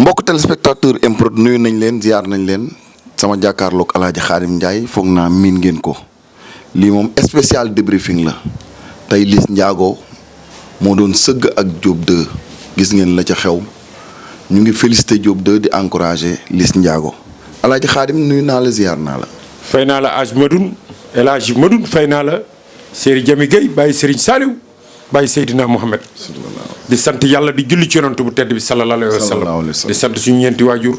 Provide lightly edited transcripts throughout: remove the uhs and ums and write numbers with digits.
mbokk téléspectateur MPROD nuyu nañ leen ziar nañ leen sama jàkkaarloog Alaaji Xaadim Ndiaye foog naa miin ngeen ko lii moom spécial débriefing la tey Liss Ndiago moo doon sëgg ak Diop 2 gis ngeen la ca xew ñu ngi félicité Diop 2 di encouragé Liss Ndiago Alaaji Xaadim nuyu naa la ziar naa la. fay naa la Aj Madoun El Hadj Madoun fay naa la Serigne Jami Gueye bàyyi Serigne Saliou bàyyi Seydina Mohamed di sant yàlla di julli ci yonent bu tedd bi sallallahu alayhi wa sallam di sant suñu ñeenti waajur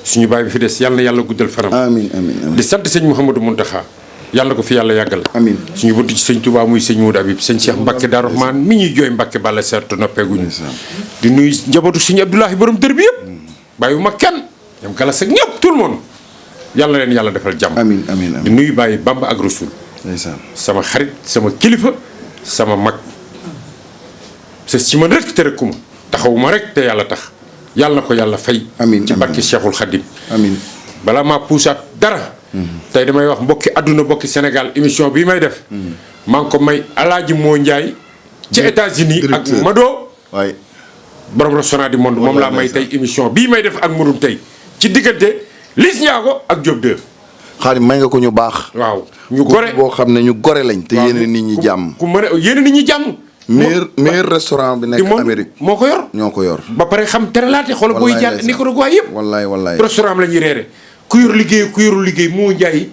suñu baay bi fi des yàlla na yàlla guddal fanam. amiin amiin di sant sëñ Mouhamadou Mountakha yàlla na ko fi yàlla yàggal. amiin suñu buntu ci sëñ Touba muy sëñ Moudou Habib sëñ Cheikh Mbacke Darou Rahman mi ñuy jooy Mbacke Balla Serre noppeeguñu. di nuyu njabootu suñu Abdoulahi borom dër bi yëpp. bàyyiwuma kenn ñoom galas ak ñëpp tout le monde yàlla leen yàlla defal jàmm. amiin amiin amiin di nuyu bàyyi Bamba ak Rasul. sama xarit sama kilifa sama mag. c'est ci man rek te rek kuma taxawuma rek te yàlla tax yàlla na ko yàlla fay. amiin ci barke Cheikhul Khadim. amiin balaa maa puusaat dara. tey damay wax mbokki àdduna mbokki Sénégal émission bii may def. maa ngi ko may Alaaji Moo Ndiaye. ci États-Unis ak Mado. waay borom restaurant du monde moom laa may tey émission bii may def ak Madoun tey ci diggante Liss Ndiago ak Diop 2. Xaadim may nga ko ñu baax. waaw ñu gore boo xam ne ñu gore lañ. te yéene nit ñi jàmm. ku mën a yéene nit ñi jàmm. meilleur restaurant bi nekk Amérique moo ko yor ñoo ko yor ba pare xam teralaate xool booy jàll Nicaragua yëpp wallaay restaurant am la ñuy reere ku yor liggéey ku yorul liggéey moo njaay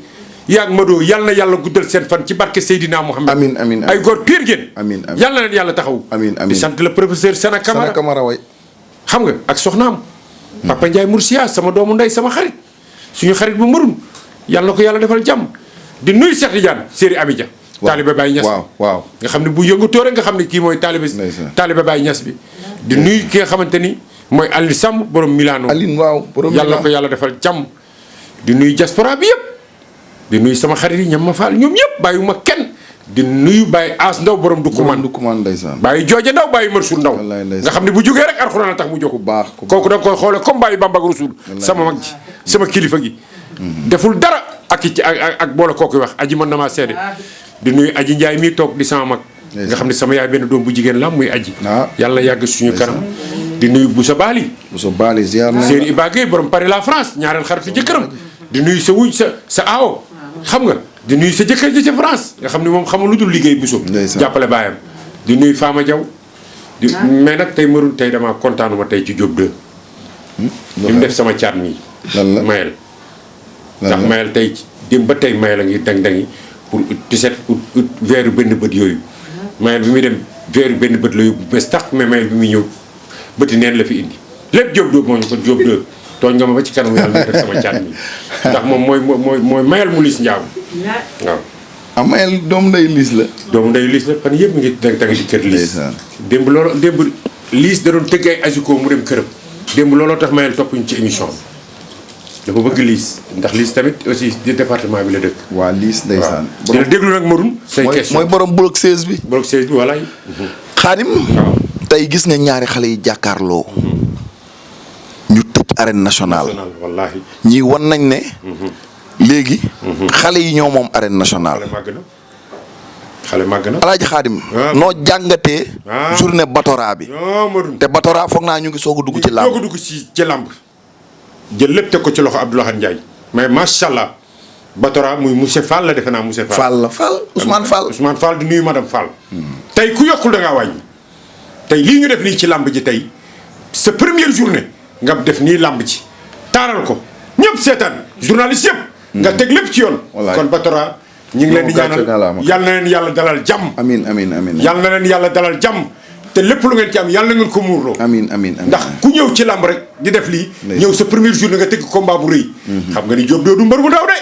yaag Mado yàlla na yàlla guddal seen fan ci barke Seydina Mohamed amiin ay góor pire ngeen amiin yàlla na leen yàlla taxaw di sant le professeur Sana Camara way xam nga ak soxnaam Papa Ndiaye Moursia sama doomu ndey sama xarit suñu xarit bu Madoun yàlla na ko yàlla defal jàmm di nuyu Cheikh Tidiane Séri Amidia taalibe Baye Niass waaw nga xam ne bu yëngatoo rek nga xam ne kii mooy taalibe Baye Niass bi di nuyu ki nga xamante ni mooy Aline Samb borom Milano yàlla ko yàlla defal jàmm di nuyu diaspora bi yëpp di nuyu sama xarit yi ñam ma faal ñoom ñëpp bàyyiwuma kenn di nuyu Baye As Ndaw borom Dukumaan ndeysaan Baye Jooja Ndaw Baye Marsul Ndaw nga xam ne bu jógee rek alxuraan a tax mu jóg kooku da nga koy xoole comme Baye Bamba ak Rasul sama mag ji sama kilifa gi deful dara ak boole kooku wax aji mën na maa seede di nuyu aji Ndiaye mii toog di sama mag nga xam ne sama yaay benn doom bu jigéen la muy aji yàlla yàgg suñu kanam di nuyu Boussa Bali ziar na Séeri Iba Gueye borom Paris la France ñaareel xaritu jëkkëram di nuyu sa wuj sa aawo xam nga di nuyu sa jëkkër ji ca France nga xam ne moom xamul lu dul liggéey Bousso jàppale baayam di nuyu Fama Diaw mais nag tey Madoun tey damaa kontaanuma tey ci Diop 2 li mu def sama caat mi Mayel ndax Mayel tey dem ba tey Mayel a ngi dang-dangi pour tiset ut veeru benn bët yooyu Mayel bi muy dem veeru benn bët la yóbbu bés tax mais Mayel bi muy ñëw bëti neen la fi indi lépp Diop 2 moo ñu ko Diop 2 tooñ nga ma ba ci kanam yàlla mu def sama caat mi ndax moom mooy Mayel mu Liss Ndiago waaw Mayel doomu nday Liss la doomu nday Liss la fan yëpp mi ngi dang-dangi ci kër Liss démb Liss da doon tëgg ay asiko mu dem këram démb looloo tax Mayel toppuñu ci émission bi dafa bëgg Liss ndax Liss tamit aussi di département bi la dëkk. waa Liss ndeysaan. dina déglu nag Madoun. say question mooy borom bloc 16 bi. bloc 16 bi voilà. Xaadim. tey gis nga ñaari xale yi jàkkaarloo. ñu tëj arène nationale. wallaahi. ñii wan nañ ne. léegi. xale yi ñoo moom arène nationale. xale màgg na. Alaaji Xaadim. noo jàngatee. journée Batora bi. Madoun te Batora foog naa ñu ngi soog a dugg ci làmb. soog a dugg ci làmb. jël lépp teg ko ci loxo Abdoulaye Ndiaye mais macha allah Batora muy monsieur Fall la defe naa monsieur Fall. Fall Ousmane Fall. Ousmane Fall di nuyu madame Fall. tey ku yokkul da ngaa wàññi. tey lii ñu def nii ci làmb ji tey sa première journée nga def nii làmb ji taaral ko ñëpp seetaan journaliste yëpp. nga teg lépp ci yoon. kon Batora ñu ngi leen di ñaanal yal na leen yàlla dalal jàmm. amiin yal na leen yàlla dalal jàmm. te lépp lu ngeen ci am yàlla na ngeen ko muurloo. amiin ndax ku ñëw ci làmb rek di def lii. ñëw sa première journée nga tëgg combat bu rëy. xam nga ni Diop 2 du mbër mu ndaw de.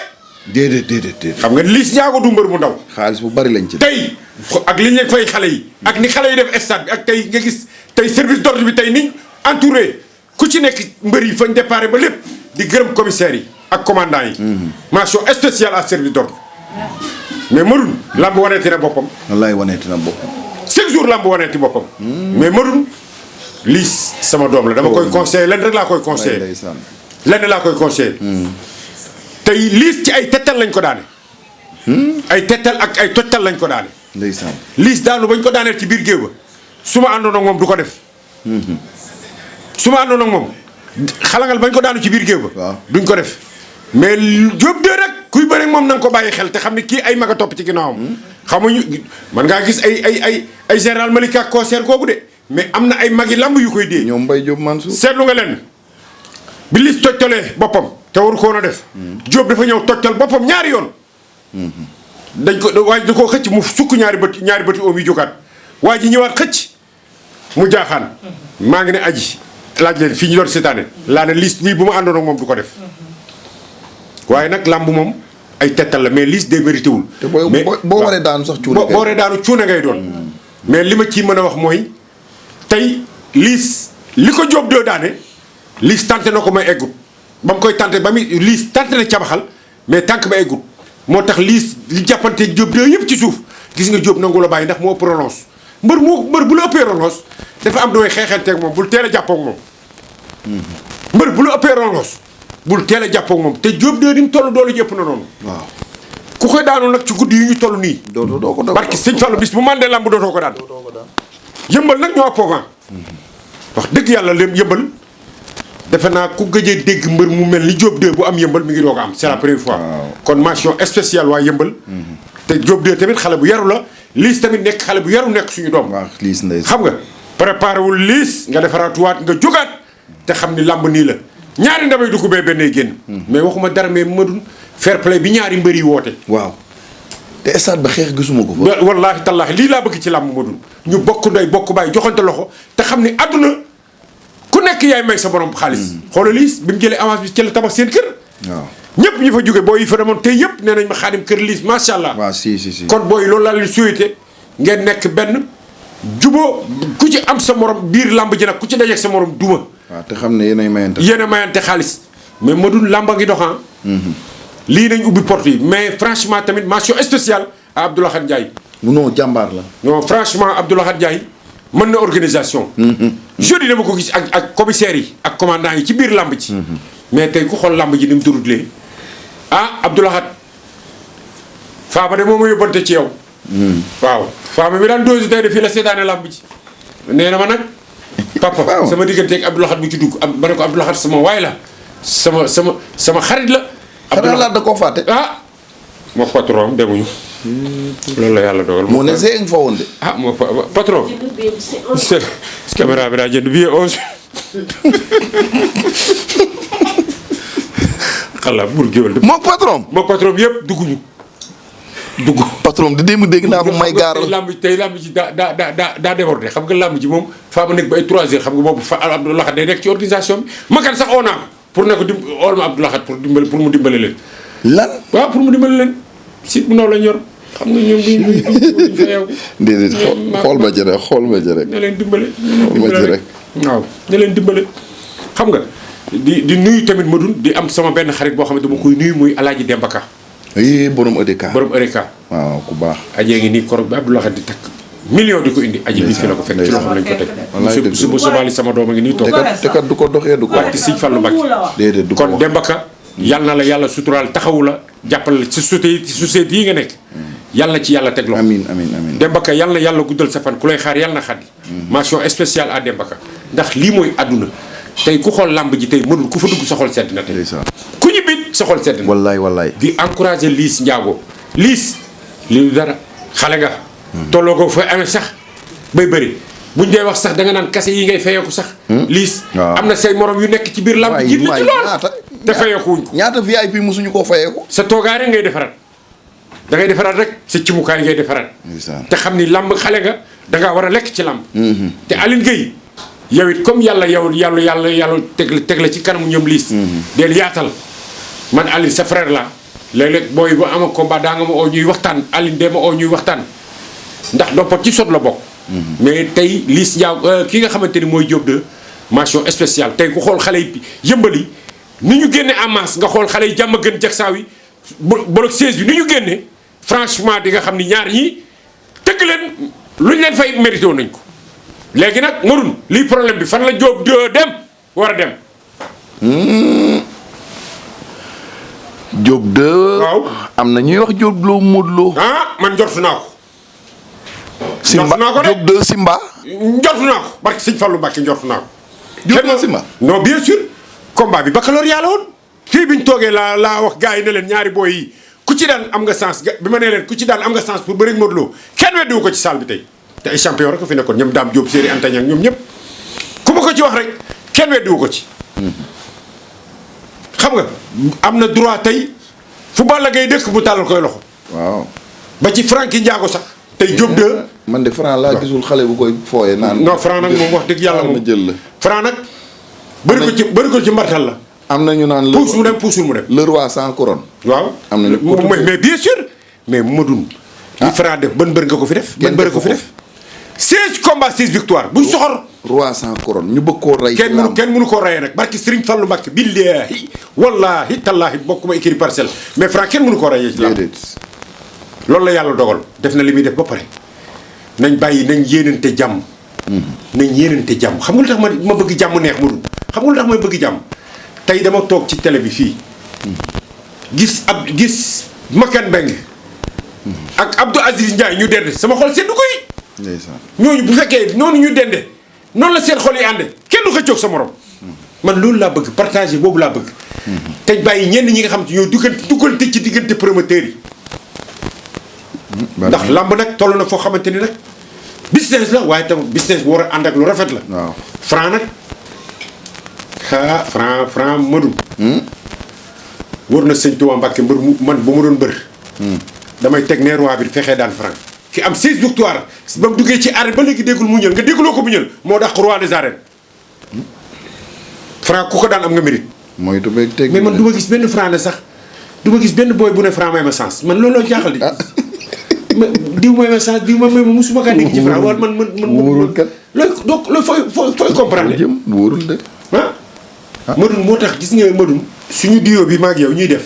déedéet. xam nga ni Liss Ndiago du mbër mu ndaw. xaalis bu bari lañ ci. tey ak li ñu leen fay xale yi. ak ni xale yi def stade bi ak tey nga gis tey service d'ordre bi tey niñ entouré ku ci nekk mbër yi fañ déparé ba lépp di gërëm commissaires yi ak commandant yi. mention spéciale à service d'ordre mais Madoun làmb waneeti na boppam. wallaay waneeti na boppam. chaque jour lamb waneeti boppam. mais Madoun Liss sama doom la dama koy conseillé lenn rek laa koy conseillé. lenn laa koy conseillé. tey Liss ci ay tettal lañ ko daane. ay tettal ak ay tojtal lañ ko daane. ndeysaan Liss daanu bañ ko daaneel ci biir géew ba su ma àndoon ak moom du ko def. su ma àndoon ak moom xalangal bañ ko daanu ci biir géew ba. waaw duñ ko def mais Diop 2 rek kuy bëri moom na nga ko bàyyi xel te xam ne kii ay mag a topp ci ginnaawam. xamuñu man ngaa gis ay général Malika concert googu de mais am na ay mag yi lamb yu koy dee. ñoom Mbaye Diop Mansour. seetlu nga leen bi lis tojtalee boppam te waru ko woon a def. Diop dafa ñëw tojtal boppam ñaari yoon. dañ ko waaye da koo xëcc mu sukk ñaari bëti oom yi jógaat waa ji ñëwaat xëcc mu jaaxaan. maa ngi ne aji laaj leen fii ñu doon seetaane laa ne liis lii bu ma àndoon ak moom du ko def waaye nag làmb moom ay tettal la mais liis day mérité wul. te boo waree daanu sax cuune. boo waree daanu cuune ngay doon. mais li ma ciy mën a wax mooy tey liis li ko Diop 2 daane liis tante na ko may eggut ba mu koy tante ba muy liis tante na cabaxal mais tànk ba eggut moo tax liis li jàppante Diop 2 yëpp ci suuf gis nga Diop nangu la bàyyi ndax moo prolonge mbër bu la ëppee relance dafa am dooy xeexanteeg moom bul teel a jàppoog moom. mbër bu la ëppee relance bul teel a jàppoog moom te Diop 2 ni mu toll doole ji ëpp na noonu. waaw ku koy daanoon nag ci guddi yi ñu toll nii. doo ko barki sëñ Fallou bis bu mandee lamb dootoo ko daan. yëmbal nag ñoo appovant wax dëgg yàlla leen yëmbal defe naa ku gëjee dégg mbër mu mel ni Diop 2 bu am yëmbal mi ngi doog a am c'est la première fois. kon mention spéciale waa yëmbal. te Diop 2 tamit xale bu yaru la liis tamit nekk xale bu yaru nekk suñu doom. waaw liis ndey xam nga préparé wul liis nga defaraatuwaat nga jógaat te xam ni lamb nii la ñaari ndamay dugg bee benn génn. mais waxuma dara mais Madoune fair play bi ñaari mbër yi woote. waaw te stade ba xeex gisuma ko fa. wallaahi tallaahi lii laa bëgg ci làmb Madoune ñu bokk ndey bokk baay joxante loxo te xam ni àdduna ku nekk yaay may sa borom xaalis. xoolal liis bi mu jëlee avance bi ci la tabax seen kër. waaw ñëpp ñu fa jóge booy yi fa demoon tey yëpp nee nañ ma xaadim kër liis macha allah. waaw si. kon booy loolu laa leen souhaité ngeen nekk benn juboo ku ci am sa morom biir làmb ji nag ku ci dajeeg sa morom duma. waaw te xam ne yéenay mayante. yéen a mayante xaalis mais Madoune làmba ngi doxan lii nañ ubbi porte yi mais franchement tamit mention spéciale à Abdoulaye Ndiaye. non jàmbaar la. non franchement Abdoulaye Ndiaye mën na organisation. jeudi dama ko gis ak commissaires yi ak commandant yi ci biir làmb ci. mais tey ku xool làmb ji ni mu durutlee Abdoulaye Faama de moom ma yóbbante ci yow. waaw Faama mi daan dose tey de fii la seetaane làmb ji. nee na ma nag. papa sama digganteeg Abdoulaye bu ci dugg ma ne ko Abdoulaye sama waay la sama xarit la. xanaa laa da koo fàtte. moo patron demuñu. loolu la yàlla dogal. moo ne see nga fa woon de. moo patron. caméra bi daa jënd billet 11. xalaat bur géwél. moo patron. moo patron yëpp dugguñu. patron di démb dégg naa ko may gaaral. tey làmb ji daa débordé xam nga làmb ji moom faa ma nekk ba ay 3 heures xam nga boobu fa Abdoulaye day nekk ci organisation bi. makan sax oo naa ko pour ne ko ool ma Abdoulaye pour mu dimbale leen. lan. waaw pour mu dimbale leen si bu ndaw lañ yor xam nga ñoom duñ fa yow. déedéet xool ma jërek xool ma jërek. ne leen dimbale. ma jërek waaw ne leen dimbale. xam nga di nuyu tamit Madoune di am sama benn xarit boo xam ne dama koy nuyu muy Alaaji Demba Ka. borom EDK. borom EDK. waaw ku baax. ajee ngi nii korog bi Abdoulaye di takk million di ko indi. aji bi fi la ko fekk ci loxoom lañ ko teg. wallaay dëgg su subaali sama doom a ngi nii toog. te kat du ko doxee du ko ak Sëñ Fallu Mbàkke. déedéet du ko kon Demba Ka yal na la yàlla suturaal taxawu la jàppale la ci société yi nga nekk. yàlla na ci yàlla teg loxo. amiin Demba Ka yal na yàlla guddal sa fan ku lay xaar yàlla na xaddi. mention spéciale à Demba Ka ndax lii mooy àdduna tey ku xool làmb ji tey mënul ku fa dugg sa xol sedd na tey. ku ñibbit sa xol sedd na. wallaay. di encourager Liis Ndiago Liis lii dara xale nga. tolloo ko fa amee sax bay bëri buñ dee wax sax da nga naan kase yi ngay fayeeku sax. Liis am na say morom yu nekk ci biir làmb ji. waay ci lool te fayeeku wuñ ko. ñaata VIP mosuñu koo fayeeku. sa toogaay rek ngay defaraat da ngay defaraat rek sa cimukaay ngay defaraat. te xam ni làmb xale nga da ngaa war a lekk ci làmb. te Aline Gueye yow it comme yàlla teg la ci kanamu ñoom Liis. del yaatal man Aline sa frère la léeg-léeg booy bu ama combat daa nga ma oo ñuy waxtaan Aline de ma oo ñuy waxtaan ndax doppat ci sot la bokk. mais tey Liis Ndiago ki nga xamante ni mooy Diop 2 mention spéciale tey ku xool xale yi yëmbali ni ñu génne en masse nga xool xale yi jàmm gën jagsaaw yi bloc 16 bi ni ñu génne franchement di nga xam ni ñaar ñii tëgg leen luñ leen fay mérité nañ ko. léegi nag Madoune lii problème bi fan la Diop 2 dem war a dem. Diop 2. waaw am na ñuy wax Diop Lo Modou Lo. man njortu naa ko. Simba Diop 2 Simba. njortu naa ko barke Sëñ Fallu Mbàkke njortu naa ko. Diop 2 Simba. non bien sûr combat bi baccalauréat la woon fii bi ñu toogee laa wax gars yi ne leen ñaari booy yi ku ci daan am nga sens bi ma nee leen ku ci daan am nga sens pour bëri ak Modou Lo kenn weddiwu ko ci salle bi tey te ay champion rek fi nekkoon ñoom Dame Diop Séeri Antañ ak ñoom ñëpp ku ma ko ci wax rek kenn weddiwu ko ci. xam nga am na droit tey fu Balla Gaye dëkk mu tàllal koy loxo. waaw ba ci Franky Ndiago sax. tey Diop de. man de Franc laa gisul xale bu koy fooyee naan. non Franc nag moom wax dëgg yàlla moom jël la. Franc nag. bëri ko ci mbartal la. am na ñu naan puus mu dem puusul mu dem. le roi sans couronne. waaw am na mais bien sûr. mais Madoune. li Franc def ban bëri nga ko fi def. ban bëri ko fi def. 16 combats 6 victoires buñ soxor. roi sans couronne ñu bëgg koo rey. kenn mënu koo reyee nag barki Serigne Fallou Mbacké billaahi wallaahi tallaahi bokkuma écurie Parcelles mais Franc kenn mënu koo reyee ci lamb. loolu la yàlla dogal def na li muy def ba pare nañ bàyyi nañ yéenante jàmm. nañ yéenante jàmm xam nga lu tax ma bëgg jàmm neex ma dul xam nga lu tax may bëgg jàmm tey dama toog ci télé bi fii gis Makan Mbengue ak Abdou Aziz Ndiaye ñu dend sama xol seddu ko yi ñooñu bu fekkee noonu ñu dende noonu la seen xol yi ànde kenn du xëccoog sa morom man loolu laa bëgg partager boobu laa bëgg te bàyyi ñenn ñi nga xam te ñoo duggante ci diggante promoteurs yi ndax lamb nag toll na foo xamante ni nag business la waaye tam business bu war a ànd ak lu rafet la waaw Franc nag Franc Madoune wër na sëñ Tuubaa Mbàkke mbër mu man bu ma doon mbër damay teg ne roi bi fexee daan Franc ki am 16 victoires ba mu duggee ci arène ba léegi déggul mu ñël nga dégguloo ko mu ñël moo dàq roi des arènes Franc ku ko daan am nga mérite mooy tubeeg teg mais man du ma gis benn Franc ne sax du ma gis benn booy bu ne Franc may ma sens man looloo jaaxal di diw may ma sens diw ma may ma musuma kaa dégg ci Franc wala man wóorul kat looy donc looy fooy comprendre jëm wóorul de Madoune moo tax gis nga Madoune suñu diwo bi maag yow ñuy def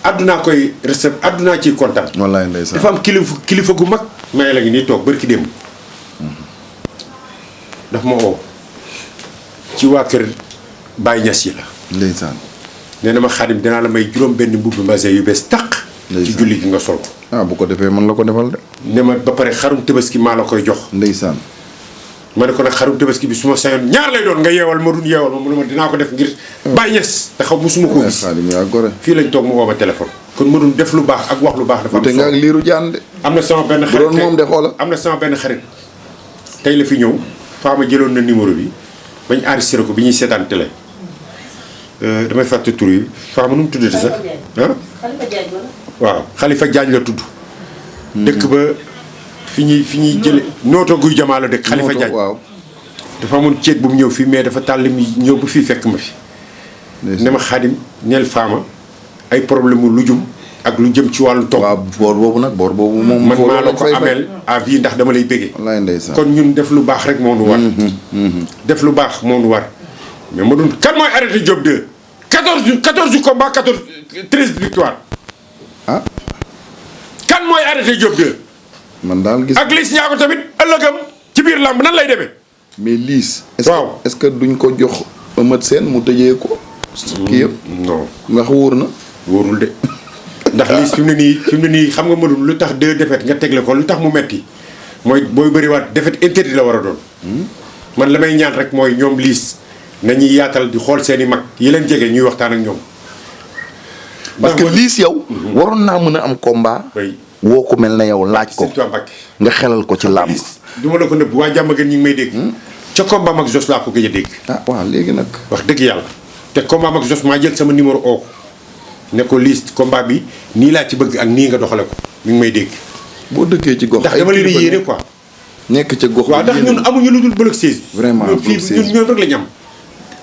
addunaa koy recep addunaa ciy kontaan wallaay ndeysaan dafa am kilifa gu mag may la ngi nii toog bari ki démb daf ma oo ci waa kër Baye Niass yi la ndeysaan nee na ma Xaadim dinaa la may juróom benn mbubbi mbase yu bees tàq ci julli gi nga sol ko bu ko defee man la ko defal de ne ma ba pare xarum tabaski maa la koy jox ndeysaan ma ne ko nag xarum tabaski bi su ma sañoon ñaar lay doon nga yeewal ma dun yeewal ma mu ne ma dinaa ko def ngir Baye Niass te xaw musuma koo gis Xaadim yaa gore fii lañ toog mu woo ma téléphone kon ma dun def lu baax ak wax lu baax dafa am te nga ak liiru jaan de am na sama benn xarit doon moom de xoola am na sama benn xarit tey la fi ñëw Fama jëloon na numéro bi bañ enregistré ko bi ñuy seetaan télé damay fàtte tur yi Fama nu mu tuddati sax waaw Khalifa Diagne la tudd dëkk ba fi ñuy jële nooto guy jamaa la dëkk Khalifa Diagne waaw dafa amoon ceet bu mu ñëw fii mais dafa tàll mi ñëw ba fii fekk ma fi ne ma Xaadim neel Fama ay problème mu lujum ak lu jëm ci wàllu togg waaw boor boobu moom man maa la ko ameel à vie ndax dama lay bëggee wallaay ndeysaan kon ñun def lu baax rek moo nu war def lu baax moo nu war mais ma doon kan mooy arrêté Diop 2 14 combats 13 victoires kan mooy arrêté Diop 2 man daal gis ak Liss Ndiago tamit ëllëgam ci biir làmb nan lay demee mais Liss waaw est-ce que duñ ko jox Eumeu Sène mu tëjee ko kii yëpp non ndax wóor na wóorul de ndax Liss fi mu ne nii xam nga mënul lu tax 2 défaites nga tegle ko lu tax mu metti mooy booy bëriwaat défaite interdit la war a doon man la may ñaan rek mooy ñoom Liss nañuy yaatal di xool seen i mag yi leen jege ñuy waxtaan ak ñoom parce que Liss yow waroon naa mën a am combat woo ko mel na yow laaj ko nga xelal ko ci làmb du ma la ko nëbb waa jàmm gën ñi ngi may dégg ca combat mag Jos laa ko gëj a dégg waaw léegi nag wax dëgg yàlla te combat mag Jos maa jël sama numéro oo ko ne ko Liss combat bi nii laa ci bëgg ak nii nga doxale ko mi ngi may dégg boo dëkkee ci gox ndax dama leen a yéene quoi nekk ca gox waaw ndax ñun amuñu lu dul bloc 16 vraiment ñun fii ñun rek la ñu am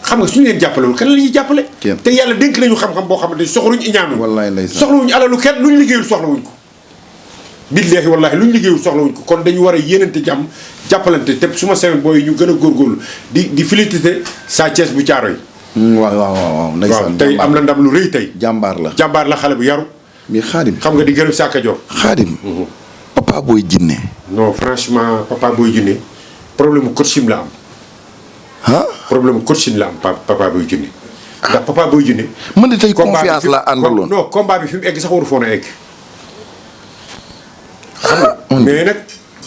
xam nga suñu leen jàppalewul kan la ñuy jàppale te yàlla dénk nañu xam-xam boo xamante soxluñ iñaanu wallaay ndeysaan soxlawuñu alalu kenn luñ liggéeyul soxlawuñ ko billaahi wallaahi luñ liggéeyul soxlawuñ ko kon dañu war a yéenante jàmm jàppalante te su ma seen booy ñu gën a góorgóorlu di félicité Sa Thiès bu caaro yi waaw ndeysaan tey am na ndam lu rëy tey jàmbaar la xale bu yaru mais Xaadim xam nga di gërëm Saka Dior Xaadim Papa Boy Djiné non franchement Papa Boy Djiné problème mu coaching la am problème mu coaching la am Papa Boy Djiné ndax Papa Boy Djiné man de tey confiance la àndaloon non combat bi fi mu egg sax waru foon a egg xam nga mais nag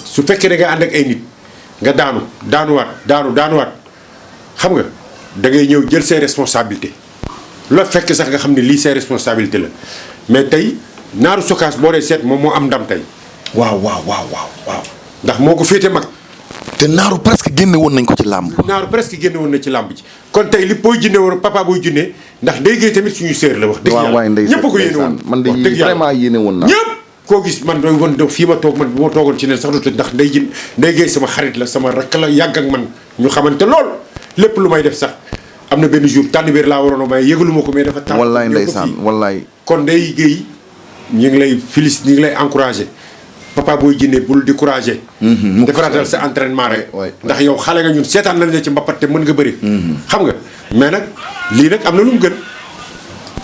su fekkee da nga ànd ak ay nit nga daanuwaat xam nga da ngay ñëw jël ses responsabilités la fekk sax nga xam ne lii ses responsabilités la mais tey Naaru Sokaas boo dee seet moom moo am ndam tey. waaw. ndax moo ko féete mag. te Naaru presque génne woon nañ ko ci làmb. Naaru presque génne woon na ci làmb ji kon tey li booy jinne woon papa booy jinne ndax Ndeye Gueye tamit suñu sœur la wax. dëgg yàlla ñëpp a ko yéene woon man de vraiment yéene woon naa. ñëpp koo gis man doy woon fii ma toog man bu ma toogoon ci ne sax du tëj ndax Ndeye Gueye sama xarit la sama rakk la yàgg ak man ñu xamante lool lépp lu may def sax am na benn jour tànn biir laa waroon a may yëgalu ma ko mais dafa. tànn wallaay ndeysaan wallaay. kon Ndeye Gueye ñu ngi lay félicité ñu ngi lay encouragé. papa booy jinne bul découragé. defaraatal sa entraînement rek. ndax yow xale nga ñun seetaan nañ la ci mbapat te mën nga bëri. xam nga mais nag lii nag am na lu mu gën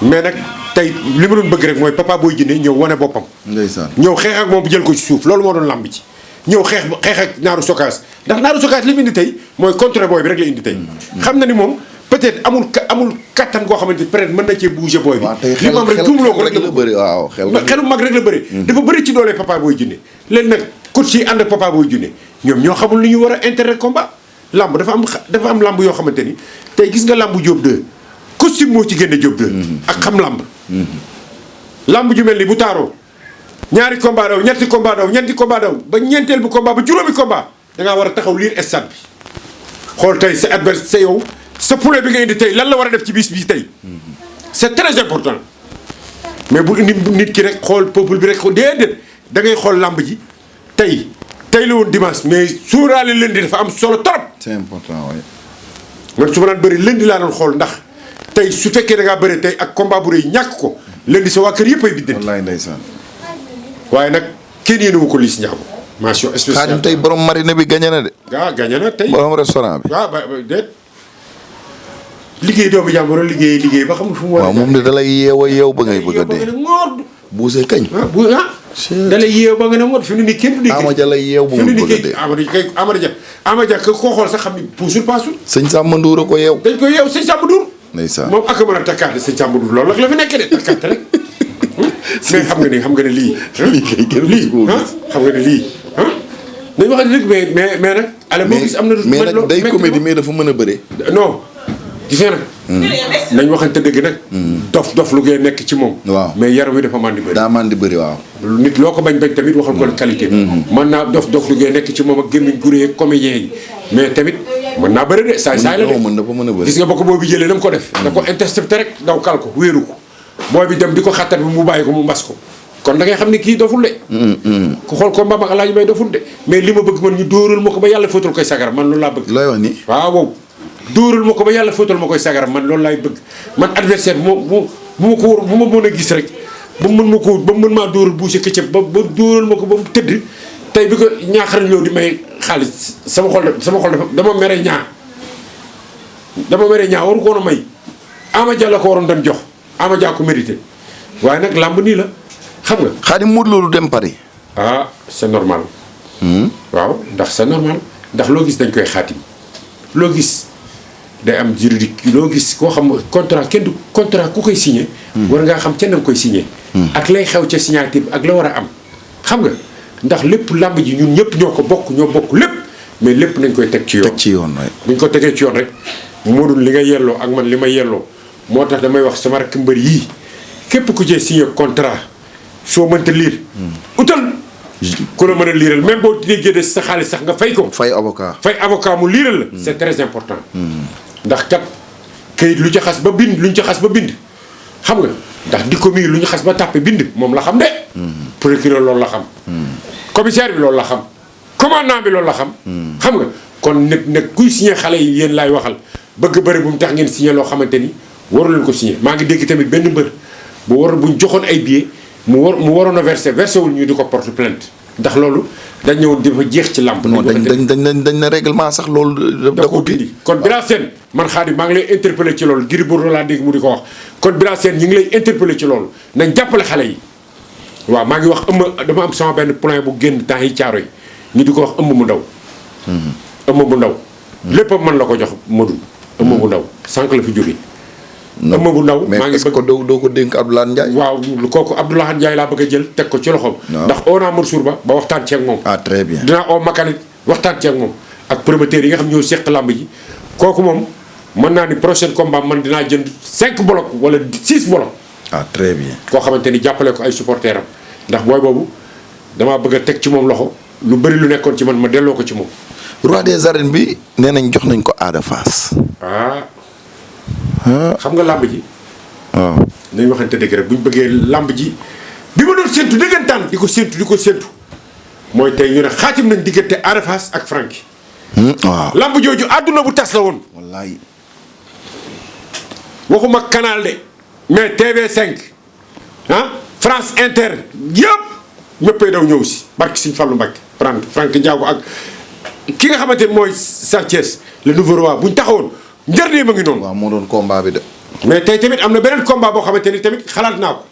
mais nag tey li ma doon bëgg rek mooy papa booy jinne ñëw wane boppam. ndeysaan ñëw xeex ak moom jël ko ci suuf loolu moo doon lamb ci. ñëw xeex ak Naaru Sokaas ndax Naaru Sokaas li mu indi tey mooy contre booy bi rek la indi tey. xam na ni moom peut-être amul kattan koo xamante peut-être mën na cee bouger booy bi. li mu am rek tuumloo ko rek la bëri waaw xelu mag rek la bëri. dafa bëri ci doole papa booy jinne léegi nag coach yi ànd ak papa booy jinne ñoom ñoo xamul lu ñu war a intérêt combat lamb dafa am lamb yoo xamante ni tey gis nga lamb Diop 2 costume moo ci génne Diop 2 ak xam lamb. lamb ju mel ni bu taaroo ñaari combat daw ñetti combat daw ñeenti combat daw ba ñeenteel bu combat ba juróomi combat da ngaa war a taxaw liir stade bi xool tey sa adversaire sa yow sa poulet bi nga indi tey lan la war a def ci bis bi tey c'est très important mais bu indi nit ki rek xool peuple bi rek déedéet da ngay xool lamb ji tey la woon dimanche mais suuraale lundi dafa am solo trop. c'est important waaye. man su ma daan bëri lundi laa doon xool ndax tey su fekkee da ngaa bëri tey ak combat bu rëy ñàkk ko lundi sa waa kër yëpp ay biddanti. wallaay ndeysaan. waaye nag kenn yéenewu ko Liss Ndiago. mention spéciale Xaadim tey borom marine bi gagné na de. gagné na tey. borom restaurant bi. waaw déet liggéey doomu jàmbur liggéey ba xamul fu mu war a. waaw moom de da lay yeew ba ngay bëgg a dee. buusee kañ. da lay yeew ba nga ne ngoot fi mu ne nii kenn du. Amadia lay yeew ba muy bëgg a dee. Amadia ko xool sax xam ni puusul paasul. sëñ Samba Ndour a ko yeew. dañ ko yeew sëñ Samba Ndour. ndeysaan moom ak a mën a takkaate sëñ Samba Ndour loolu rek la fi nekkee de takkaate rek. mais xam nga ne lii. lii kay kenn lii xam nga ne lii. dañu wax dëgg mais nag. ala moo gis am na. mais nag day comédie mais dafa mën a bëre. non gis nga nag. nañ waxante dëgg nag. dof lu ngay nekk ci moom. waaw mais yaram wi dafa mën di bëri. daa mën di bëri waaw. nit loo ko bañ tamit waxal ko qualité. mën naa dof lu ngay nekk ci moom ak gémmiñ gu rëy ak comédien yi mais tamit mën naa bëri de saay la de. mën dafa mën a bëri. gis nga bokk boobu jëlee na mu ko def. da ko intercepté rek daw kal ko wéeru ko. booy bi dem di ko xattat bi mu bàyyi ko mu mbas ko. kon da ngay xam ne kii doful de. ku xool ko mbaam ak Alaaji Mbay doful de mais li ma bëgg man ñu dóoral ma ko ba yàlla fóotal koy sagaram man loolu laa bëgg. looy wax ni waaw dóoral ma ko ba yàlla fóotal ma koy sagaram man loolu laay bëgg man adversaire bu ma mën a gis rek ba mu mën ma ko ba mu mën maa dóoral buuse këccëg ba dóoral ma ko ba mu tëdd tey bi ko ñaaxarañ loo di may xaalis sama xol dafa dama mere ñaa waru ko woon a may Amadia la ko waroon dem jox Amadia ko mérité waaye nag làmb nii la xam nga. Xaadim Modou Lo dem Paris. ah c'est normal. waaw ndax c'est normal ndax loo gis dañ koy xaatim loo gis day am juridique loo gis koo xam contrat kenn du contrat ku koy signé. war ngaa xam ca na nga koy signé. ak lay xew ca signature bi ak la war a am. xam nga ndax lépp làmb ji ñun ñëpp ñoo bokk lépp mais lépp nañ koy teg ci yoon. teg ci yoon waay. buñ ko tegee ci yoon rek moo dul li nga yelloo ak man li ma yelloo moo tax damay wax sama rakk mbër yii képp ku cee signé contrat. soo mënta liir. utal ku la mën a liiral même boo déggee de sa xaalis sax nga fay ko. fay avocat mu liiral la. c'est très important. ndax kat kayit lu ci xas ba bind lu ñu ci xas ba bind. xam nga ndax di ko mii lu ñu xas ba tàppe bind moom la xam de. procureur loolu la xam. commissaire bi loolu la xam. commandant bi loolu la xam. xam nga kon nag kuy signé xale yi yéen laay waxal bëgg bëri bu mu tax ngeen signé loo xamante ni waru leen ko signé maa ngi dégg tamit benn mbër buñ joxoon ay billets. mu waroon a versé wul ñu di ko porte plainte ndax loolu dañ ñëwoon dafa jeex ci làmb. non dañ na règlement sax loolu. da ko dindi kon Bira Sène man Xaadim maa ngi lay interpellé ci loolu Gris Bordeaux laa dégg mu di ko wax kon Bira Sène ñu ngi lay interpellé ci loolu nañ jàppale xale yi. waaw maa ngi wax dama am sama benn point bu génn temps yi caaro yi ñu di ko wax ëmb mu ndaw. ëmb bu ndaw. léppam man la ko jox Modou. ëmb bu ndaw sànq la fi jógee. ëmb bu ndaw maa ngi bëgg doo ko dénk Abdoulaye Ndiaye. waaw kooku Abdoulaye Ndiaye laa bëgg a jël teg ko ci loxoom. ndax oo naa Mansour ba waxtaan ceeg moom. ah très bien dinaa oo Makalit waxtaan ceeg moom ak promoteurs yi nga xam ñoo seq làmb ji kooku moom mën naa ni prochain combat man dinaa jënd 5 blocs wala 6 blocs. ah très bien. koo xamante ni jàppale ko ay supporters am ndax booy boobu damaa bëgg a teg ci moom loxo lu bëri lu nekkoon ci man ma delloo ko ci moom. roi des arènes bi nee nañ jox nañ ko Ada Fass. xam nga làmb ji. waaw nañ waxante dëgg rek bu ñu bëggee làmb ji bi ma doon séntu dëggantaan di ko séntu mooy tey ñu ne xaatim nañ diggante Ada Fass ak Franky. waaw làmb jooju àdduna bu tas la woon. wallaay. waxuma canal de mais TV5 France Inter yëpp ñëppay daw ñëw si barki Sëñ Fallu Mbacké Franky Ndiago ak ki nga xamante ni mooy Sa Thiès le nouveau roi bu ñu taxawoon njërnee ma ngi noonu. waaw moo doon combat bi de. mais tey tamit am na beneen combat boo xamante ni tamit xalaat naa ko.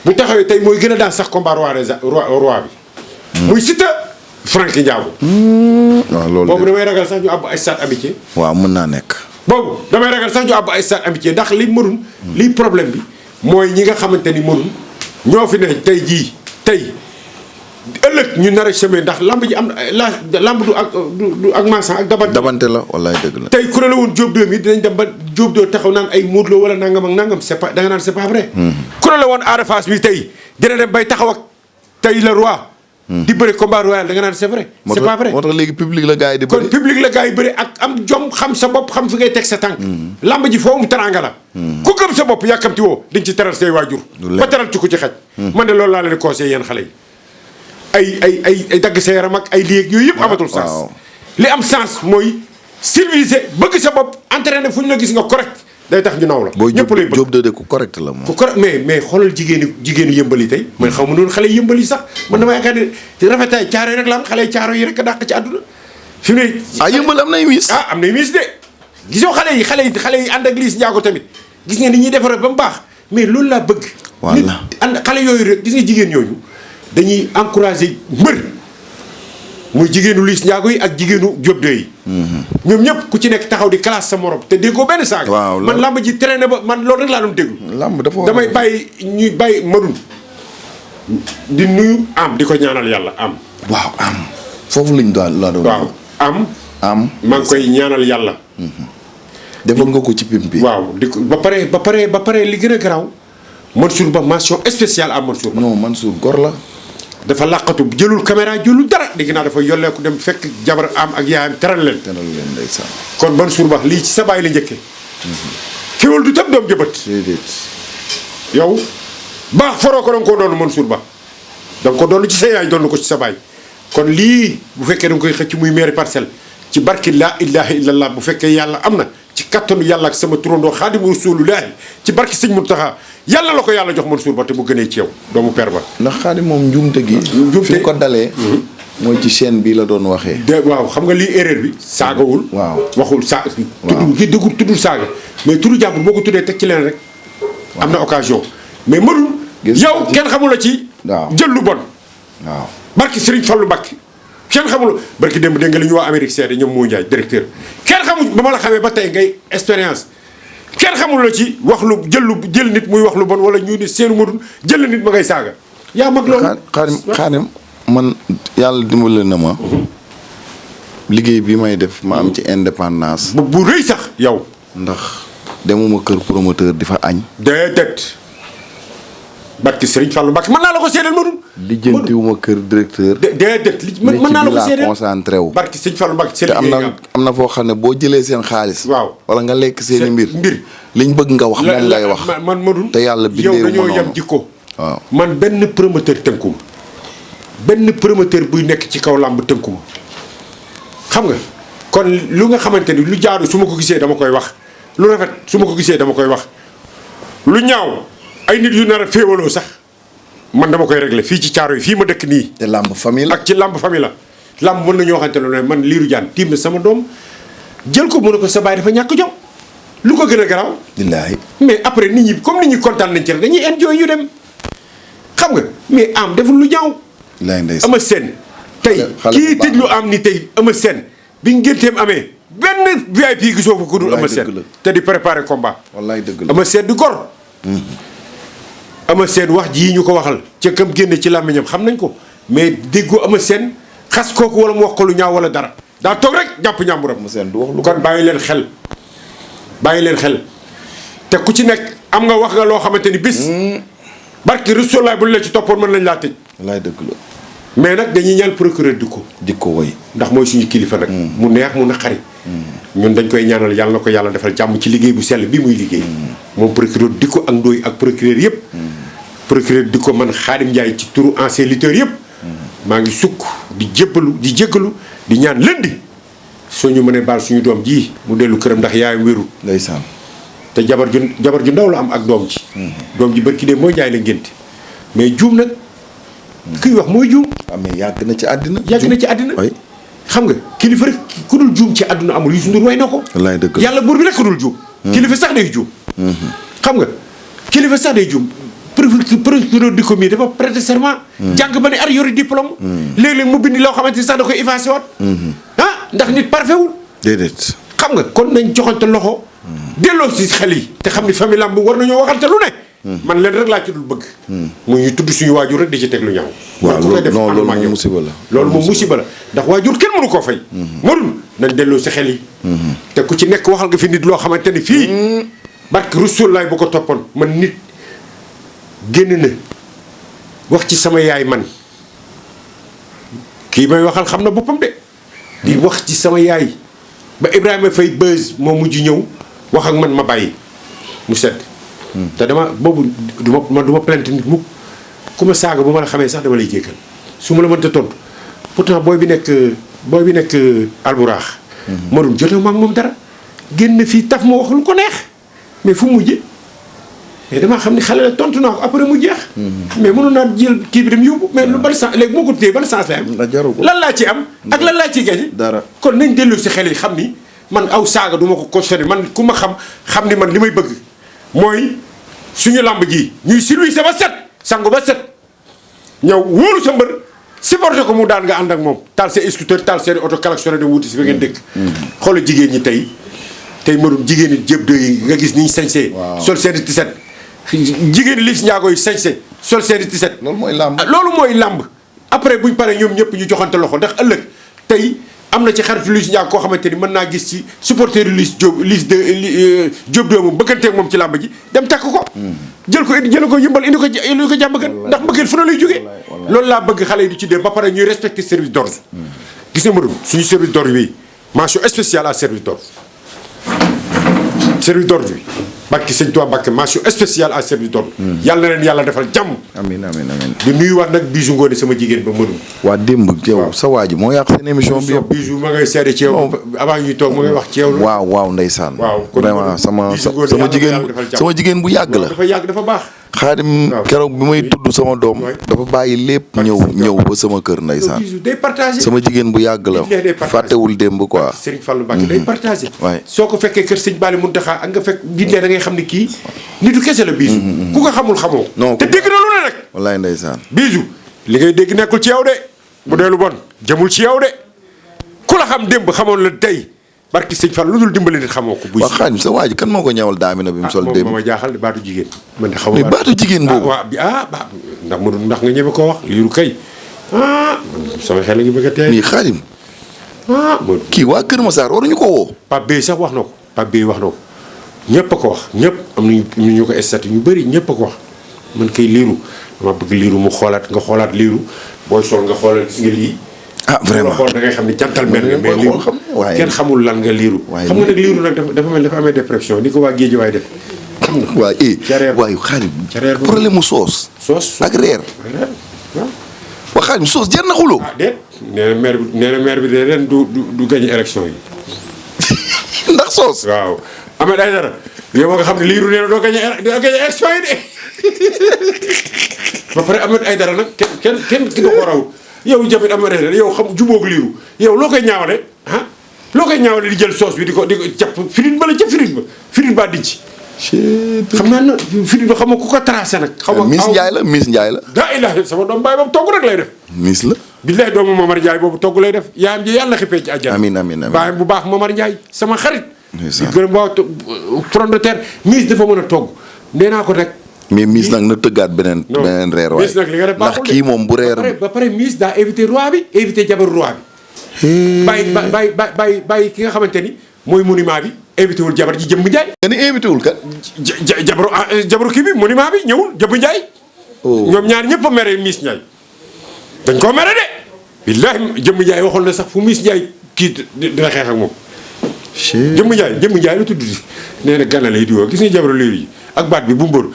bu taxawee tey mooy gën a daan sax combat roi bi. muy Siteu Franky Ndiago. waaw loolu boobu damay ragal sax ñu àbb ay stade amitié. waaw mën naa nekk. boobu damay ragal sax ñu àbb ay stade amitié ndax li mënul. liy problème bi mooy ñi nga xamante ni mënul ñoo fi ne tey jii tey ëllëg ñu nar a semé ndax lamb ji am lamb du ak mansan ak dabante la wallaay dëgg la. tey ku ne la woon Diop 2 mi dinañ dem ba Diop 2 taxaw naan ay Modou Lo wala nangam ak nangam c'est pas da nga naan c'est pas vrai. ku ne la woon Ada Fass mi tey dina dem bay taxaw ak tey le roi. di bëri combat royal da nga naan c'est vrai. c'est pas vrai moo tax léegi public la gars yi di bëri. kon public la gars yi bëri ak am jom xam sa bopp xam fi ngay teg sa tànk. lamb ji foofu mu teranga la. ku gëm sa bopp yàkkamti woo dañ ci teral say waajur. ba teral ci ku ci xaj. man de loolu laa leen conseillé yéen xale yi. ay dagg sa yaram ak ay lieg yooyu yëpp amatul sens. li am sens mooy civilisé bëgg sa bopp entraîné fu ñu la gis nga correct day tax ñu naw la. ñëpp lay bëgg Diop de ku correct la moom. ku correct mais xoolal jigéenu yëmbali tey. man xaw ma noonu xale yëmbali sax man dama yaakaar ne rafetaay caaro yi rek la am xale caaro yi rek a dàq ci àdduna. fi mu ne yëmbal am nay miis. am nay miis de gisoo xale yi ànd ak Liss Ndiago tamit gis nga ni ñuy defaree ba mu baax mais loolu laa bëgg. voilà nit ànd xale yooyu rek gis nga jigéen ñooñu dañuy encouragé mbër muy jigéenu Liss Ndiago yi ak jigéenu Diop de yi. ñoom ñëpp ku ci nekk taxaw di classe sa morom te déggoo benn saaga. waaw man lamb ji traîné ba man loolu rek laa doon déglu. lamb dafa war damay bàyyi ñuy bàyyi madun di nuyu am di ko ñaanal yàlla am. waaw am foofu lañ doon la doon. waaw am. maa ngi koy ñaanal yàlla. defoon nga ko ci pim bi. waaw di ko ba pare li gën a garaaw Mansour Ba mention spéciale à Mansour Ba. non Mansour gor la. dafa làqatu jëlul caméra jëlul dara dégg naa dafa yolleeku dem fekk jabar am ak yaayam teral leen. teral leen ndeysaan. kon Mansour Ba lii ci sa baay la njëkkee. kéwal du tëb doom jëbët. yow baax foroo ko da nga koo doon Mansour Ba da nga ko doon ci sa yaay doon ko ci sa baay kon lii bu fekkee da nga koy xëcc muy mairie Parcelles ci barki laa ilaha illallah bu fekkee yàlla am na ci kattanu yàlla ak sama turandoo xaadimu rasulullahi ci barki sëñ Muntaxa yàlla la ko yàlla jox Mansour Ba te bu gënee ci yow doomu père ba. ndax xaadim moom njuumte gi. fi ko dalee. mooy ci chaîne bi la doon waxee. waaw xam nga lii erreur bi. saagawul. waaw waxul saa. waaw tuddul saaga. mais turu jàmbur boo ko tuddee teg ci leen rek. am na occasion. mais mënul. yow kenn xamul la ci. waaw jël lu bon. waaw barki Serigne Fallou Mbacké kenn xamul barki démb dégg nga li ñu wax Amérique seede ñoom moo Ndiaye directeur kenn xamul ba ma la xamee ba tey ngay expérience. kenn xamul la ci wax jël nit muy wax lu bon wala ñu ni seenu mënul jël nit ma ngay saaga. yaa mag loolu xaadim man yàlla dimbali na ma. liggéey bi may def ma am ci indépendance. bu rëy sax yow. ndax demuma kër promoteur di fa añ. déedéet. barki Serigne Fallou Mbacké mën naa la ko seedeel mënul. lijjantiwuma kër directeur. déedéet mën naa la ko seedeel concentré wu. barki Serigne Fallou Mbacké te am na foo xam ne boo jëlee seen xaalis. waaw wala nga lekk seen i mbir. liñ bëgg nga wax moom ngay wax. man mënul te yàlla bindee wu ma noonu yow dañoo yem jikko. waaw man benn promoteur tënkuma benn promoteur buy nekk ci kaw làmb tënkuma xam nga kon lu nga xamante ni lu jaadu su ma ko gisee dama koy wax lu rafet su ma ko gisee dama koy wax lu ñaaw ay nit yu nar a féewaloo sax man dama koy régler fii ci caaro yi fii ma dëkk nii. te làmb famille la ak ci làmb famille la. làmb mën na ñoo xamante ne man liiru jaan tiim na sama doom jël ko mu ne ko sa baay dafa ñàkk jom lu ko gën a garaaw. billaahi mais après nit ñi comme nit ñi kontaan nañ ci rek dañuy enjoy yu dem xam nga mais am deful lu ñaaw. billaahi ndeysaan ama seen tey kii tëj lu am ni tey ama seen bi ngénteem amee benn VIP gisoo ko ku dul ama seen te di préparer combat. wallaay dëgg la ama seen di gor. ama seen wax ji ñu ko waxal ca kam génne ci làmmiñam xam nañ ko mais déggoo ama seen xas kooku wala mu wax ko lu ñaaw wala dara daa toog rek jàpp ñàmburam. ama seen du wax lu kon bàyyi leen xel bàyyi leen xel te ku ci nekk am nga wax nga loo xamante ni bis barki Rasulaay bu ñu la ci toppoon mën nañ laa tëj. wallaay dëgg la. mais nag dañuy ñaan procureur di ko woy ndax mooy suñu kilifa nag. mu neex mu naqari. ñun dañ koy ñaanal yàlla na ko yàlla defal jàmm ci liggéey bu sell bii muy liggéey. moom procureur di ko ak ndóoy ak procureur yëpp. procureur di ko man Khadim Ndiaye ci turu ancien lutteur yëpp. maa ngi sukk di jéggalu di ñaan lëndi soo ñu mënee baal suñu doom ji mu dellu këram ndax yaayam wéru. ndeysaan. te jabar ju ndaw la am ak doom ji. doom ji barki de mooy jaay la ngénte mais juum nag. kuy wax mooy juum. mais yàgg na ci àddina. xam nga kilifa rek ku dul juum ci àdduna amul Youssou Ndour way na ko. wallaay dëgg yàlla buur bi rek ku dul juum. kilifa sax day juum. xam nga kilifa sax day juum. procureur di ko mii dafa prêter serment. jàng ba ne ar yori diplôme. léeg-léeg mu bind loo xamante ni sax da koy effacé waat. ndax nit parfait wul. déedéet. xam nga kon nañ joxante loxo. delloo si xel yi te xam ni famille lamb war nañoo waxante lu ne. man leen rek laa ci dul bëgg. mu ñu tudd suñu waajur rek di ci teg lu ñaaw. waaw loolu moom musiba la. loolu moom musiba la ndax waajur kenn mënu koo fay. mënul nañ delloo si xel yi. te ku ci nekk waxal nga fi nit loo xamante ni fii. barke Rasulaay bu ko toppoon man nit génn na wax ci sama yaay man kii may waxal xam na boppam de. di wax ci sama yaay ba Ibrahima Faye Beuz moo mujj ñëw wax ak man ma bàyyi mu set. te dama boobu du ma plainte nit mukk ku ma saaga bu ma la xamee sax dama lay jéggal su ma la mënta tontu pourtant booy bi nekk alburaax. ma doon jotee ma ak moom dara génn fii taf ma wax lu ko neex mais fu mu mujjee mais damaa xam ni xale la tontu naa ko après mu jeex. mais mënoon naa jël kii bi dem yóbbu mais lu ban sens léegi moo ko téye ban sens lay am. lan laa ci am ak lan laa ciy gañe. dara kon nañ dellu si xel yi xam ni man aw saaga du ma ko constaté man ku ma xam ni man li may bëgg mooy. suñu làmb ji ñuy silvissé ba set sangu ba set ñëw wóolu sa mbër supporté ko mu daan nga ànd ak moom taal seen scooter taal seen oto klaxonné dem wuti si ba ngeen dëkk. xoolal jigéen ñi tey mënum jigéen ñi jëb yi nga gis ni ñu sañsee. sol seen i tiset jigéen Liss Ndiago yi sañse sol seen i tiset. loolu mooy làmb après buñ paree ñoom ñëpp ñu joxante loxo ndax ëllëg tey. am na ci xaritu Liss Ndiago koo xamante ni mën naa gis ci supporter Liss Diop doomu bëgganteeg moom ci làmb ji dem takk ko. jël ko yëmbal indi ko jàmm gën ndax mbëggeel fu na lay jógee. loolu laa bëgg xale yi di ci dee ba pare ñuy respecter service d'ordre. gis nga madum suñu service d'ordre bi mention spéciale à service d'ordre. service d'ordre bi Mbàkke sëñ Tuubaa Mbàkke mention spéciale à service d'ordre. yàlla na leen yàlla defal jàmm. amiin di nuyuwaat nag Bijou Ngoné sama jigéen ba mënul. waa démb yow sa waa ji moo yàq seen émission bi yëpp. Bijou ma ngay seede ci yow avant ñuy toog ma ngay wax ci yow. waaw ndeysaan. kon vraiment sama jigéen bu yàgg la. dafa yàgg dafa baax. Xaadim keroog bi may tudd sama doom. dafa bàyyi lépp ñëw ba sama kër ndeysaan. day partagé sama jigéen bu yàgg la. fàttewul démb quoi. Serigne Fallou Mbacke day partagé. waay soo ko fekkee kër sëñ Bali Muntaxa ak nga fekk bindee da ngay xam ni kii nitu kese la Bijou. ku ko xamul xamoo. non te dégg na lu ne rek. wallaay ndeysaan. Bijou li ngay dégg nekkul ci yow de. bu dee lu bon jëmul ci yow de. ku la xam démb xamoon la tey barki sëñ Fall lu dul dimbali nit xamoo ko. waaw Xaadim sa waa ji kan moo ko ñawal daamina bi mu sol démb. moom ma jaaxal de baatu jigéen. man de xaw ma baatu jigéen boobu. ndax nga ñeme koo wax liiru kay sama xel a ngi bëgg a tey. mais Xaadim kii waa Kër Massar waruñu ko woo. Pape Bey sax wax na ko Pape Bey wax na ko ñëpp a ko wax ñëpp am nañu ñu ko statut ñu bëri ñëpp a ko wax man kay liiru dama bëgg liiru mu xoolaat nga xoolaat liiru booy sol nga xoolaat gis nga lii. Vraiment xool da ngay xam ni jantal mel nga mais liiru kenn xamul lan nga liiru. xam nga nag liiru nag dafa mel dafa amee dépression ni ko waa géej waay def. xam nga waaye Xaadim problème mu soos. ak reer. waaw. waa Xaadim soos jar na xuloo. déet nee na maire bi de ren du gagné élection yi. ndax soos. waaw Ahmed Aïdara yow nga xam ne liiru nee na doo gagné élection yi de ba pare Ahmed Aïdara nag kenn ki nga ko raw yow Jamil Ahmed Aïdara yow xam jubóog liiru yow loo koy ñaawale loo koy ñaawale di jël soos bi di ko jàpp firit ba la ca firit baa dinc. xam naa ne firit ba xam nga ku ko tracé nag. xam nga Miss Ndiaye la. daa ilaha sama doom baay boobu togg rek lay def. Miss la. billaay doomu Momar Ndiaye boobu togg lay def yaayam ji yàlla xippee ci àjjana. amiin baayam bu baax Momar Ndiaye sama xarit. di gërëm waa front de terre Miss dafa mën a togg nee naa ko nag. mais Miss nag na tëggaat beneen reer waaye. Miss nag li nga def baaxul ndax kii moom bu reer. ba pare Miss daa invité roi bi invité jabaru roi bi. bàyyi ki nga xamante ni mooy monument bi invité wul jabar ji Jëmb Njaay. nga ni invité wul kat. jabaru kii bi monument bi ñëwul Jëmb Njaay. ñoom ñaar ñëpp a mere Miss Ndiaye. dañ koo mere de. billaahi Jëmb Njaay waxoon na sax fu Miss Ndiaye kii dina xeex ak moom. Jëmb Njaay la tudd nee na gànna lay diwoo gis nga jabaru léegi yi ak baat bi bu mbër.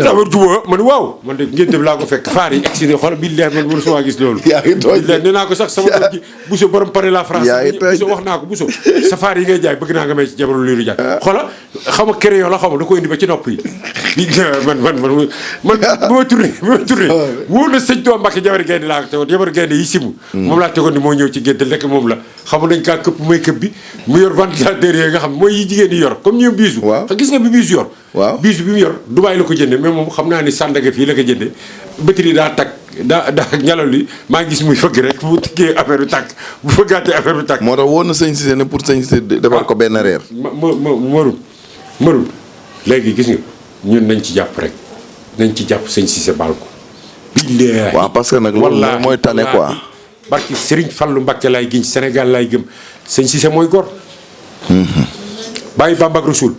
jabar jubóo man waaw man de ngeen dem laa ko fekk faar yi egsi xool billaahi man mënu suma gis loolu. yaa ngi tooñ billaahi nee naa ko sax sama doom ji Bousso borom pare la France. Bousso wax naa ko Bousso sa faar yi ngay jaay bëgg naa nga may ci jabaru léegi jaay. xoola xaw ma crayon la xaw ma da ko indi ba ci nopp yi. man bu ma tourné wóor na sëñ Tuubaa Mbàkke jabar gaynde laa ko tegoon jabar gaynde yi simu moom laa tegoon ni moo ñëw ci génte lekk moom la xam nañ kaa këpp may këpp bi mu yor ventilateur yooyu nga xam mooy yi jigéen yi yor comme ñoom biisu gis nga bi biisu yor biisu bi mu yor Dubaay la ko jënde mais moom xam naa ni Sandaga fii la ko jënde batterie daa tag daa ngelaw li maa ngi gis muy fëgg rek bu tiggee affaire bi tàkk bu fëggaatee affaire bi tàkk moo tax woon na sëñ Cissé ne pour sëñ Cissé defal ko benn reer marul léegi gis nga ñun nañ ci jàpp rek nañ ci jàpp sëñ Cissé baal ko. billaahi waaw parce que nag loolu mooy tane quoi. barki Serigne Fallou Mbacké laay giñ Sénégal laay gëm sëñ Cissé mooy gor. bàyyi Bamba ak Rasul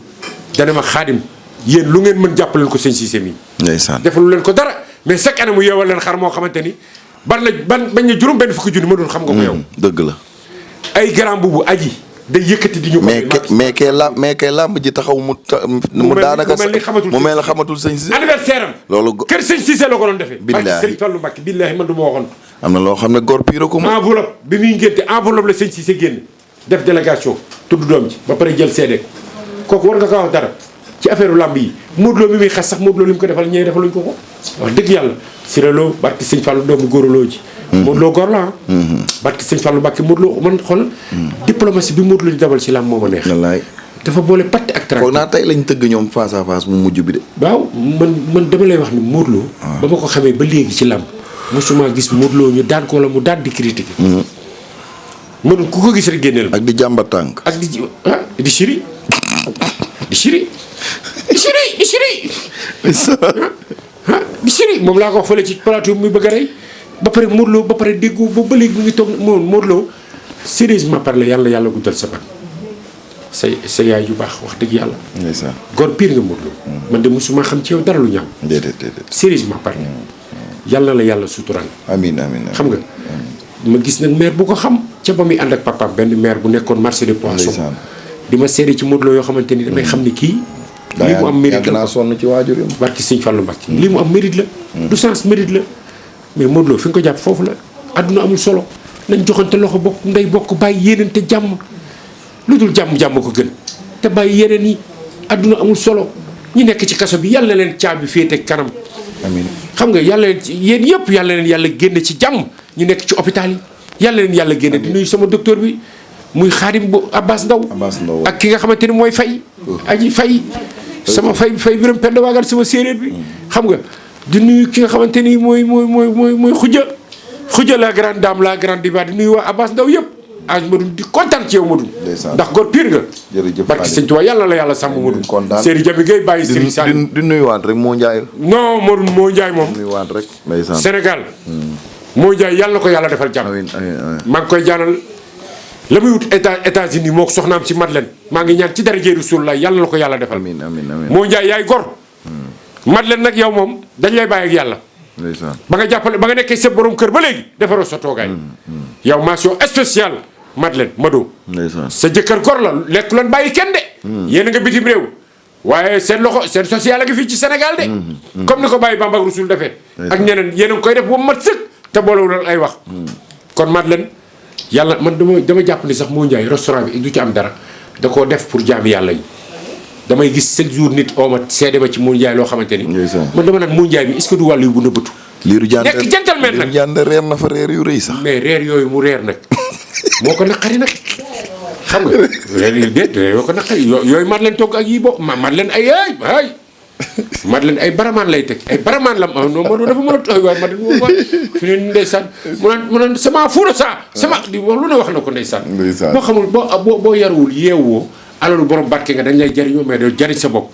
dana ma xaadim yéen lu ngeen mën jàppaleen ko sëñ Cissé mii. ndeysaan defalu leen ko dara mais chaque année mu yeewal leen xar moo xamante ni bañ na juróom benn fukki junni ma doon xam nga ko yow. dëgg la. ay grand bubu aji. day yëkkati di ñu ko. mais kay làmb ji taxaw mu daanaka mu mel ni xamatul sëñ Cissé. anniversaire am. loolu kër sëñ Cissé la ko doon defee. billaahi barke Sëriñ Fallu Mbàkke billaahi man du ma waxoon. am na loo xam ne góor piiro ko moom. enveloppe bi muy ngénte enveloppe la sëñ Cissé génn def délégation tudd doom ci ba pare jël seede kooku war nga ko wax dara ci affaire làmb yi Modou Lo mi muy xas sax Modou Lo li mu ko defal ñee defaluñ ko wax dëgg yàlla Siré Lo barke sëñ Fallu doomu góoraloo ji. Modou Lo góor la barke sëñ Fallu Mbàkke Modou Lo man xool diplomatie bi Modou Lo di dabal ci làmb moo ma neex. wallaay dafa boole patte ak traite. foog naa tey lañ tëgg ñoom face à face mu mujj bi de. waaw man dama lay wax ni Modou Lo. ba ma ko xamee ba léegi ci làmb mosuma gis Modou Lo ñu daan ko wala mu daan di critiquer. man ku ko gis rek génneel ma. ak di jàmba tànk. ak di siri di siri di siri moom laa ko wax fële ci plateau bi muy bëgg a rey ba pare Modou Lo ba pare déggu ba léegi mu ngi toog Modou Lo sérieusement parlé yàlla guddal sa ban sa yaay yu baax wax dëgg yàlla. ndeysaan góor pire nga Modou Lo. man de mosuma xam ci yow dara lu ñaaw. déedéet. sérieusement parlé yàlla la yàlla sutural. amiin xam nga ma gis nag maire bu ko xam ca ba muy ànd ak papaam benn maire bu nekkoon marché de poisson. di ma seede ci Modou Lo yoo xamante ni damay xam ni kii. lii mu am mérite la sonn ci waajur yi. barki Sëñ Fallu Mbàkke lii mu am mérite la. du sens mérite la mais Modou Lo fi nga ko jàpp foofu la. adduna amul solo nañ joxante loxo bokk ndey bokk bàyyi yéenante jàmm lu dul jàmm ko gën te bàyyi yeneen yi adduna amul solo ñi nekk ci kaso bi yàlla leen caabi féete kanam. amiin xam nga yàlla leen yéen yëpp yàlla leen yàlla génne ci jàmm ñu nekk ci hôpital yi yàlla leen yàlla génne di nuyu sama docteur bi muy xaadim bu Abbas Ndaw ak ki nga xamante ni mooy fay aji fay sama fay biram pend waagal sama séeréer bi xam nga di nuyu ki nga xamante ni mooy xuja la grande dame la grande diva di nuyu waa Abbas Ndaw yëpp aj Madoune di kontaan ci yow Madoune ndax góor pire nga barki sëñ Tuubaa yàlla la yàlla sàmm Madoune Serigne Jami Gueye bàyyi Serigne Sall di nuyuwaat rek moo njaay non Madoune moo njaay moom nuyuwaat rek ndeysaan Sénégal moo njaay yàlla na ko yàlla defal jàmm maa ngi koy jaanal la muy wut États-Unis moo ko soxnaam si Madeleine maa ngi ñaan ci daraja Rasulullah yàlla na ko yàlla defal moo njaay yaay gor Madeleine nag yow moom dañ lay bàyyi ak yàlla ba nga jàppale ba nga nekkee sa borom kër ba léegi defaroo sa toogaay yow mention spéciale Madeleine Mado sa jëkkër gor la lekk loon bàyyi kenn de yéen a nga bitim réew waaye seen loxo seen social a ngi fii ci Sénégal de comme ni ko bàyyi Bamba ak Rasul defee ak ñeneen yéen a ngi koy def ba mu mat sëkk te boolewul ay wax kon Madeleine yàlla man dama jàpp ni sax moo njaay restaurant bi du ci am dara da koo def pour jaami yàlla yi damay gis chaque jour nit oo ma seede ma ci Mour Ndiaye loo xamante ni. man dama naan Mour Ndiaye bi est-ce que du wàllu yu bu nëbbatu. liiru jànd nekk gentleman nag liiru jànd reer na fa reer yu rëy sax. mais reer yooyu mu reer nag moo ko naqari nag xam nga. reer yi déet yoo ko naqari yooyu mat leen togg ak yii bo mat leen ay mat leen ay baramaan lay teg ay baramaan la non ma dafa mën a tooy waaye ma dafa fi ne ndeysaan mu naan sama fuura sama di wax lu ne wax na ko ndeysaan. boo xamul boo yaruwul yeewoo alalu borom barke nga dañ lay jariñoo mais doo jariñ sa bopp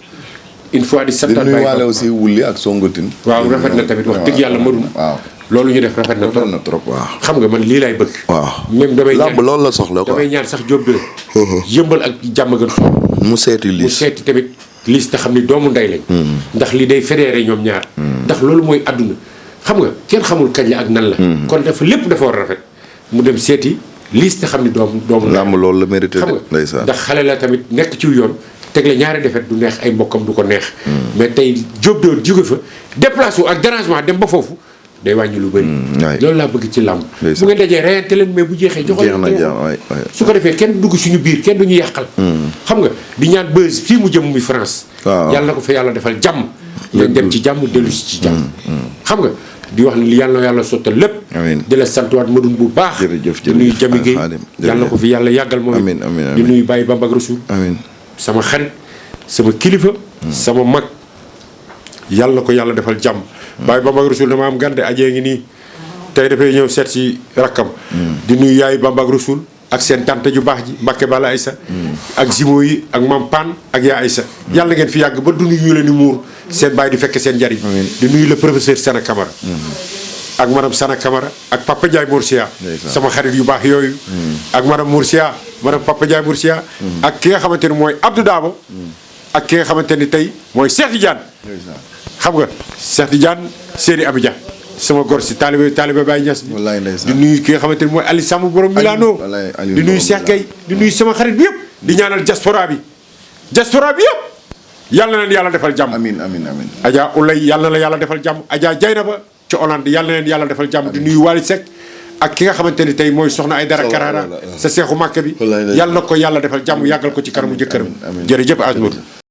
une fois di santal di nuyuwaale aussi wulli ak songotin waaw rafet na tamit wax dëgg yàlla Madoune loolu ñu def rafet na rafet na trop waaw. xam nga man lii laay bëgg. waaw même damay làmb loolu la soxla quoi. damay ñaan sax Diop de yëmbal ak jàmm gën mu seeti mu liis. seeti tamit liis te xam ni doomu ndey lañ. ndax li day fédéré ñoom ñaar. ndax loolu mooy àdduna xam nga kenn xamul kañ la ak nan la. kon dafa lépp dafa war a rafet mu dem seeti liis te xam ni doomu làmb loolu la mérité xam nga ndeysaan. ndax xale la tamit nekk ci yoon tegle ñaari defet du neex ay mbokkam du ko neex. mais tey Diop de jóge fa déplacé wu ak dérangement dem ba foofu day wàññi lu bëri. loolu laa bëgg ci làmb. bu ngeen dajee reyante leen mais bu jeexee. joxoon jeex na jaay su ko defee kenn dugg suñu biir kenn duñu yàqal. xam nga di ñaan bës fii mu jëm muy France. waaw yàlla na ko fa yàlla defal jàmm. ngeen dem ci jàmm dellu si ci jàmm. xam nga di wax ni yàlla na yàlla sottal lépp. amiin di la santuwaat madun bu baax. jërëjëf di nuyu Jami Guèye yàlla na ko fi yàlla yàggal moom. amiin amiin di nuyu Baye Bamba ak Rasoul. amiin sama xarit sama kilifa. sama mag yàlla na ko yàlla defal jàmm. Baye Bamba ak Rasoul dama am gande ajee ngi nii tey dafay ñëw seet si rakkam. di nuyu yaay Bamba ak Rasoul ak seen tante ju baax ji Mbacke Bala Aïssa. ak Zimo yi ak Mam Pan ak yaa Aïssa. yàlla ngeen fi yàgg ba dund ñu leen di muur seen baay di fekk seen njariñ. di nuyu le professeur Sana Camara. ak madame Sana Camara ak Papa Ndiaye Moursia. sama xarit yu baax yooyu. ak madame Moursia madame Papa Ndiaye Moursia. ak ki nga xamante ni mooy Abdou Dabo. ak ki nga xamante ni tey mooy Cheikh Tidiane. xam nga Cheikh Tidiane Seydi Abidja sama gor si taalibe Baye Niass bi. wallaay ndeysaan di nuyu ki nga xamante ni mooy Ali Samb borom Milano. di nuyu Cheikh Gueye di nuyu sama xarit bi yëpp. di ñaanal diaspora bi yëpp. yàlla na leen yàlla defal jàmm. amiin amiin amiin. Adja Ulay yàlla na la yàlla defal jàmm Adja Jaynaba ci Hollande yàlla na leen yàlla defal jàmm. di nuyu Wally Seck ak ki nga xamante ni tey mooy soxna ay dara Karara sa seexu màkk bi. yàlla na ko yàlla defal jàmm yàggal ko ci kanamu jëkkëram. jërëjëf Asmour.